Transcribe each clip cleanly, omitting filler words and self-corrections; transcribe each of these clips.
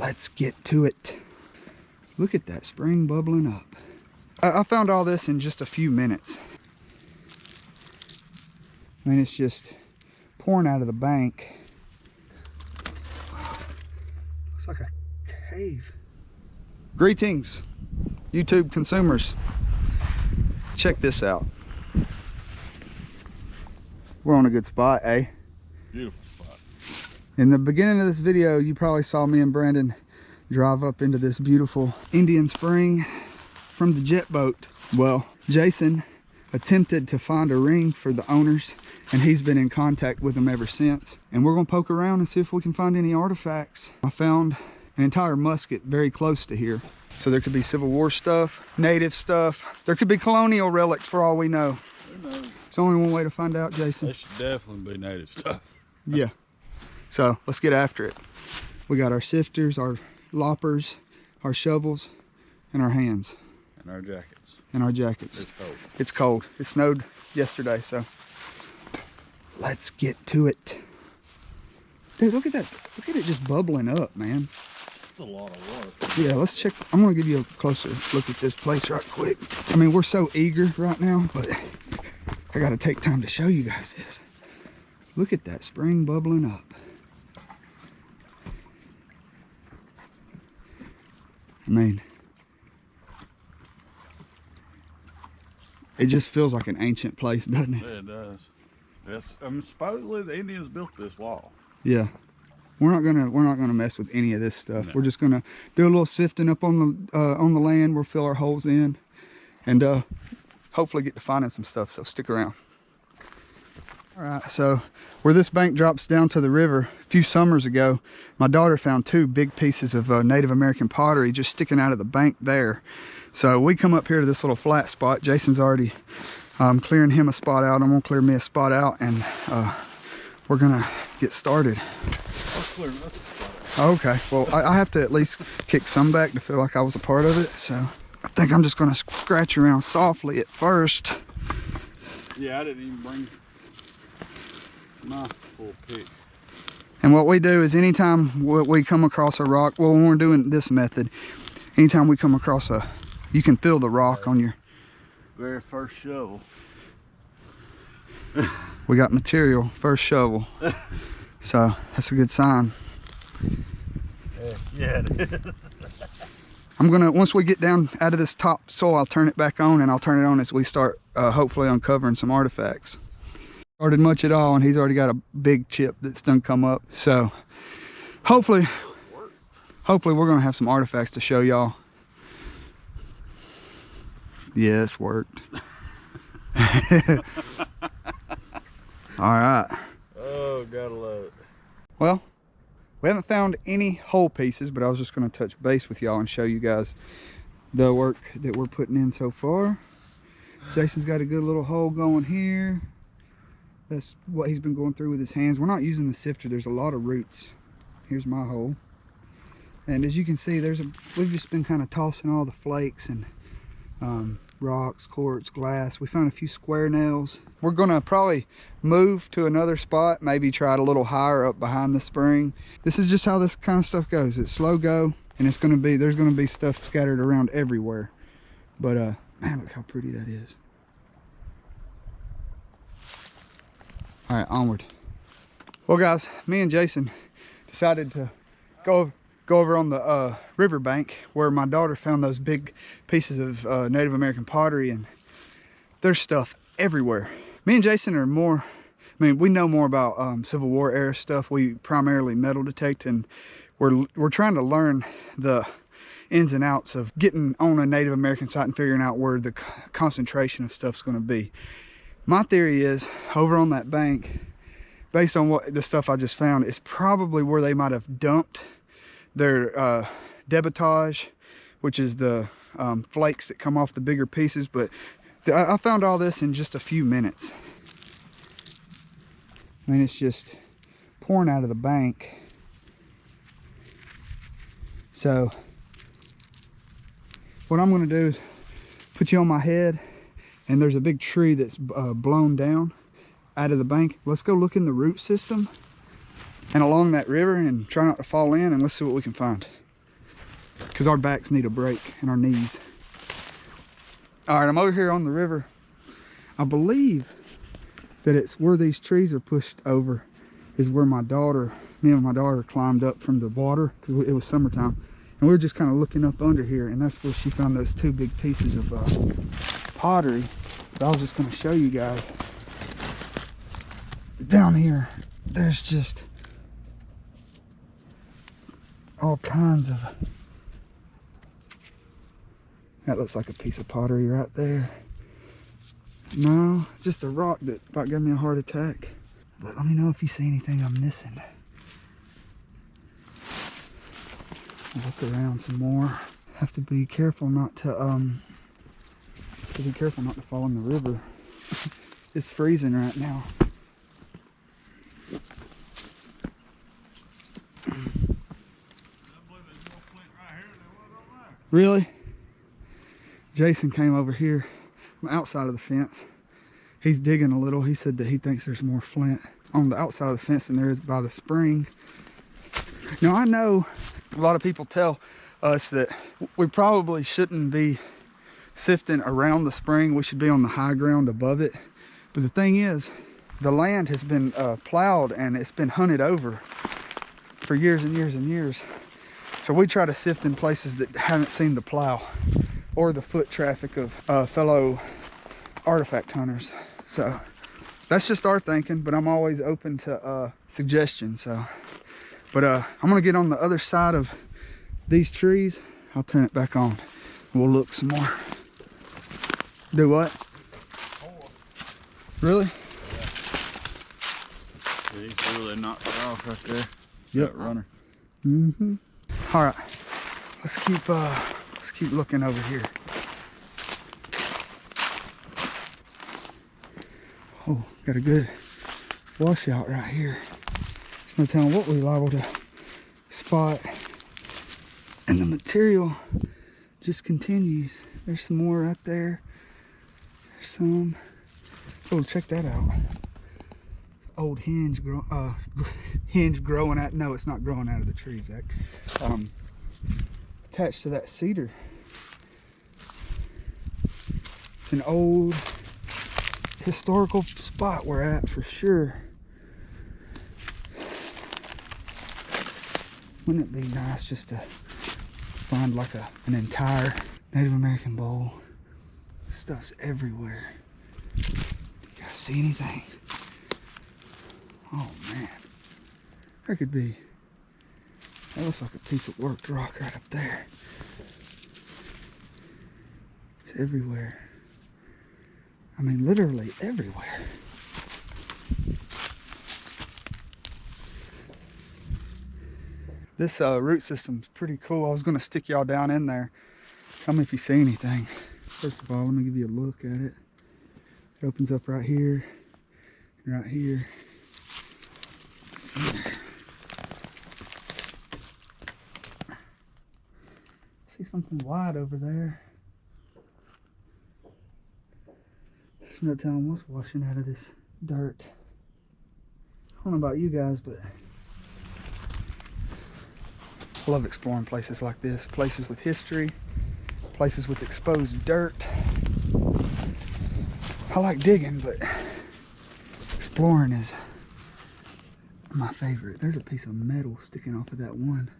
Let's get to it. Look at that spring bubbling up. I found all this in just a few minutes. I mean, it's just pouring out of the bank. Wow. Looks like a cave. Greetings, YouTube consumers. Check this out. We're on a good spot, eh? Beautiful spot. In the beginning of this video, you probably saw me and Brandon drive up into this beautiful Indian spring from the jet boat. Well, Jason attempted to find a ring for the owners, and he's been in contact with them ever since. And we're gonna poke around and see if we can find any artifacts. I found an entire musket very close to here. So there could be Civil War stuff, native stuff. There could be colonial relics for all we know. It's only one way to find out, Jason. That should definitely be native stuff. Yeah. So let's get after it. We got our sifters, our loppers, our shovels, and our hands. And our jackets. And our jackets. It's cold. It's cold. It snowed yesterday, so let's get to it. Dude, look at that. Look at it just bubbling up, man. It's a lot of work. Yeah, let's check. I'm gonna give you a closer look at this place right quick. I mean, we're so eager right now, but I gotta take time to show you guys this. Look at that spring bubbling up. I mean, it just feels like an ancient place, doesn't it? Yeah, it does. Yes, I mean, supposedly the Indians built this wall. Yeah. We're not gonna mess with any of this stuff. No. We're just gonna do a little sifting up on the land. We'll fill our holes in, and hopefully get to finding some stuff. So stick around. All right. So where this bank drops down to the river, a few summers ago, my daughter found two big pieces of Native American pottery just sticking out of the bank there. So we come up here to this little flat spot. Jason's already clearing him a spot out. I'm gonna clear me a spot out, and we're gonna get started. Okay, well, I have to at least kick some back to feel like I was a part of it, so I think I'm just gonna scratch around softly at first. Yeah, I didn't even bring my full pick. And what we do is anytime we come across a rock, well, when we're doing this method, anytime we come across you can feel the rock on your Very first shovel. We got material, first shovel. So that's a good sign. Yeah, it is. I'm gonna, once we get down out of this top soil, I'll turn it back on, and I'll turn it on as we start hopefully uncovering some artifacts. Started much at all, and he's already got a big chip that's done come up. So hopefully we're gonna have some artifacts to show y'all. Yeah, it's worked. All right. Oh, gotta love it. Well, we haven't found any whole pieces, but I was just going to touch base with y'all and show you guys the work that we're putting in so far. Jason's got a good little hole going here. That's what he's been going through with his hands. We're not using the sifter. There's a lot of roots. Here's my hole. And as you can see, we've just been kind of tossing all the flakes and rocks, quartz, glass. We found a few square nails. We're gonna probably move to another spot, maybe try it a little higher up behind the spring. This is just how this kind of stuff goes. It's slow go, and there's gonna be stuff scattered around everywhere. But man, look how pretty that is. All right, onward. Well guys, me and Jason decided to go over on the riverbank where my daughter found those big pieces of Native American pottery, and there's stuff everywhere. Me and Jason are more, I mean, we know more about Civil War era stuff. We primarily metal detect, and we're trying to learn the ins and outs of getting on a Native American site and figuring out where the concentration of stuff's going to be. My theory is over on that bank, based on what the stuff I just found, is probably where they might have dumped their debitage, which is the flakes that come off the bigger pieces. But I found all this in just a few minutes. I mean, it's just pouring out of the bank. So what I'm going to do is put you on my head, and there's a big tree that's blown down out of the bank. Let's go look in the root system and along that river and try not to fall in, and let's see what we can find. because our backs need a break and our knees. All right, I'm over here on the river. I believe that it's where these trees are pushed over is where me and my daughter climbed up from the water, because it was summertime. And we were just kind of looking up under here, and that's where she found those two big pieces of pottery. But I was just going to show you guys. Down here, there's just all kinds of... That looks like a piece of pottery right there. No, just a rock that about gave me a heart attack. But let me know if you see anything I'm missing. Look around some more. Have to be careful not to fall in the river. It's freezing right now. Really? Jason came over here from outside of the fence. He's digging a little. He said that he thinks there's more flint on the outside of the fence than there is by the spring. Now, I know a lot of people tell us that we probably shouldn't be sifting around the spring. We should be on the high ground above it. But the thing is, the land has been plowed and it's been hunted over for years and years and years. So we try to sift in places that haven't seen the plow or the foot traffic of fellow artifact hunters. So that's just our thinking, but I'm always open to suggestions. So, but I'm gonna get on the other side of these trees. I'll turn it back on. We'll look some more. Do what? Really? Yeah. See, really knocked it off right there. Yep. That runner. Mm-hmm. All right, let's keep looking over here. Oh, got a good washout right here. There's no telling what we're liable to spot. And the material just continues. There's some more right there. There's some. Oh, check that out. It's old hinge growing out. No, it's not growing out of the trees, Zach. Attached to that cedar. It's an old historical spot we're at for sure. Wouldn't it be nice just to find like an entire Native American bowl? This stuff's everywhere. You guys see anything? Oh man, there could be. That looks like a piece of worked rock right up there. It's everywhere. I mean, literally everywhere. This root system's pretty cool. I was gonna stick y'all down in there. Tell me if you see anything. First of all, let me give you a look at it. It opens up right here, and right here. See something wide over there. There's no telling what's washing out of this dirt. I don't know about you guys, but I love exploring places like this. Places with history, places with exposed dirt. I like digging, but exploring is my favorite. There's a piece of metal sticking off of that one.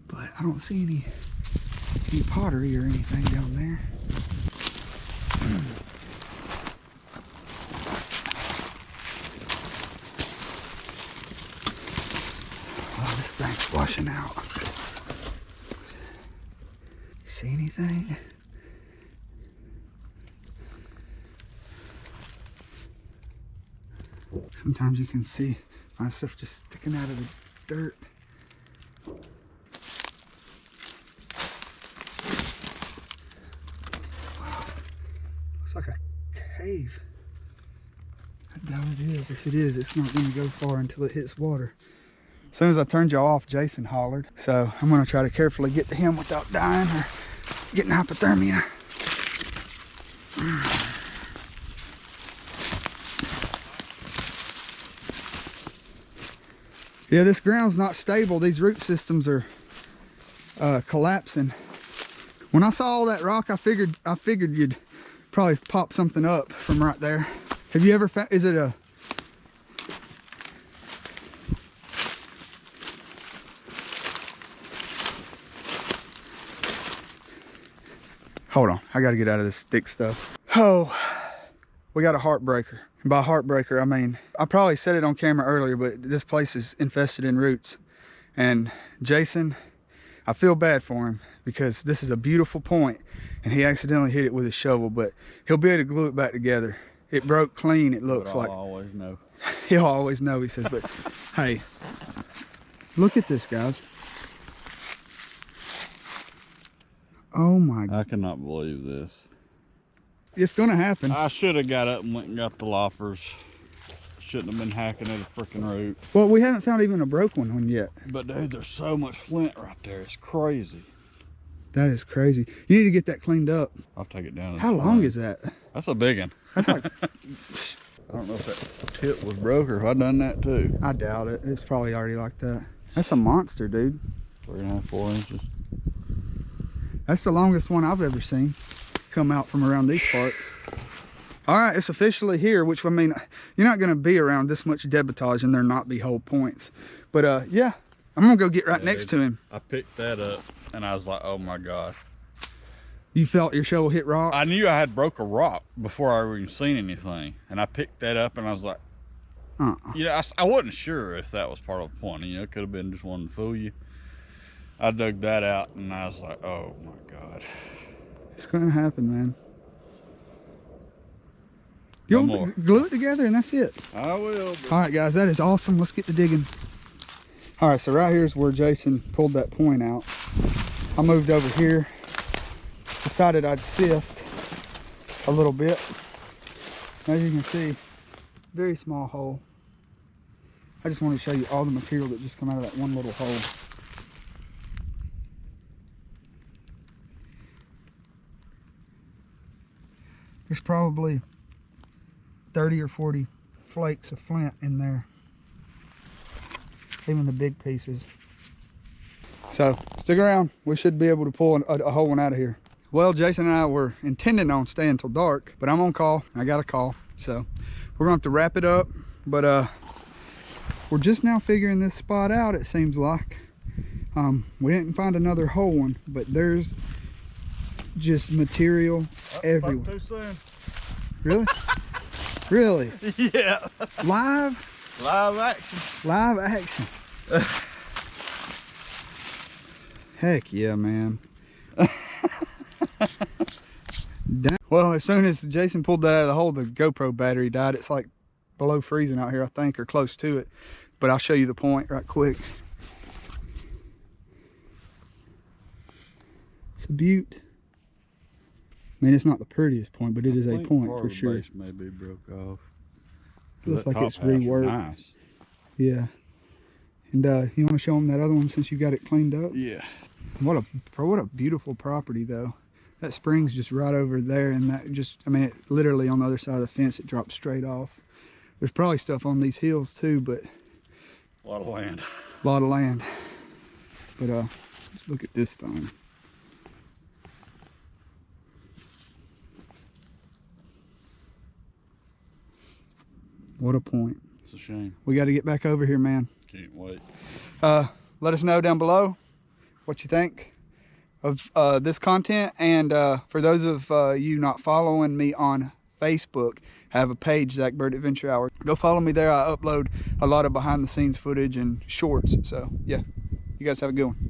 But I don't see any pottery or anything down there. Oh, this thing's washing out. See anything? Sometimes you can see my stuff just sticking out of the dirt. Wow. Looks like a cave. I doubt it is. If it is, it's not going to go far until it hits water. As soon as I turned y'all off, Jason hollered. So I'm going to try to carefully get to him without dying or getting hypothermia. Yeah, this ground's not stable. These root systems are collapsing. When I saw all that rock, I figured you'd probably pop something up from right there. Have you ever found, is it a, hold on, I gotta get out of this thick stuff. Oh, we got a heartbreaker. And by heartbreaker, I mean, I probably said it on camera earlier, but this place is infested in roots. And Jason, I feel bad for him because this is a beautiful point and he accidentally hit it with his shovel, but he'll be able to glue it back together. It broke clean, it looks like. I'll always know. He'll always know, he says, but hey, look at this, guys. Oh my God. I cannot believe this. It's gonna happen. I should have got up and went and got the loppers. Shouldn't have been hacking at a freaking root. Well, we haven't found even a broken one yet. But dude, there's so much flint right there. It's crazy. That is crazy. You need to get that cleaned up. I'll take it down. How long is that? That's a big one. That's like, I don't know if that tip was broke or if I done that too. I doubt it. It's probably already like that. That's a monster, dude. 3.5, 4 inches. That's the longest one I've ever seen come out from around these parts. All right, it's officially here, which, I mean, you're not gonna be around this much debitage and there not be whole points. But yeah, I'm gonna go get right next to him. I picked that up and I was like, oh my gosh. You felt your shovel hit rock? I knew I had broke a rock before I even seen anything. And I picked that up and I was like, you know, I wasn't sure if that was part of the point. You know, it could have been just wanting to fool you. I dug that out and I was like, oh my God. It's gonna happen, man. You'll glue it together and that's it. I will. All right, guys, that is awesome. Let's get to digging. All right, so right here is where Jason pulled that point out. I moved over here, decided I'd sift a little bit. As you can see, very small hole. I just want to show you all the material that just come out of that one little hole. There's probably 30 or 40 flakes of flint in there, even the big pieces. So stick around, we should be able to pull a whole one out of here. Well, Jason and I were intending on staying till dark, but I'm on call. I got a call, so we're gonna have to wrap it up. But we're just now figuring this spot out, it seems like. We didn't find another whole one, but there's just material everywhere. Too soon. Really? Really? Yeah. Live? Live action. Live action. Heck yeah, man. Well, as soon as Jason pulled that out of the hole, the GoPro battery died. It's like below freezing out here, I think, or close to it. But I'll show you the point right quick. It's a beaut. I mean, it's not the prettiest point, but it is a point for sure. Base may be broke off. Looks like it's reworked. Nice. Yeah. And you want to show them that other one since you got it cleaned up? Yeah. What a beautiful property though. That spring's just right over there, and that just, I mean, it literally on the other side of the fence, it drops straight off. There's probably stuff on these hills too, but a lot of land. A lot of land. But just look at this thing. What a point. It's a shame. We got to get back over here, man. Can't wait. Let us know down below what you think of this content. And for those of you not following me on Facebook, I have a page, Zach Byrd Adventure Hour. Go follow me there. I upload a lot of behind the scenes footage and shorts. So yeah, you guys have a good one.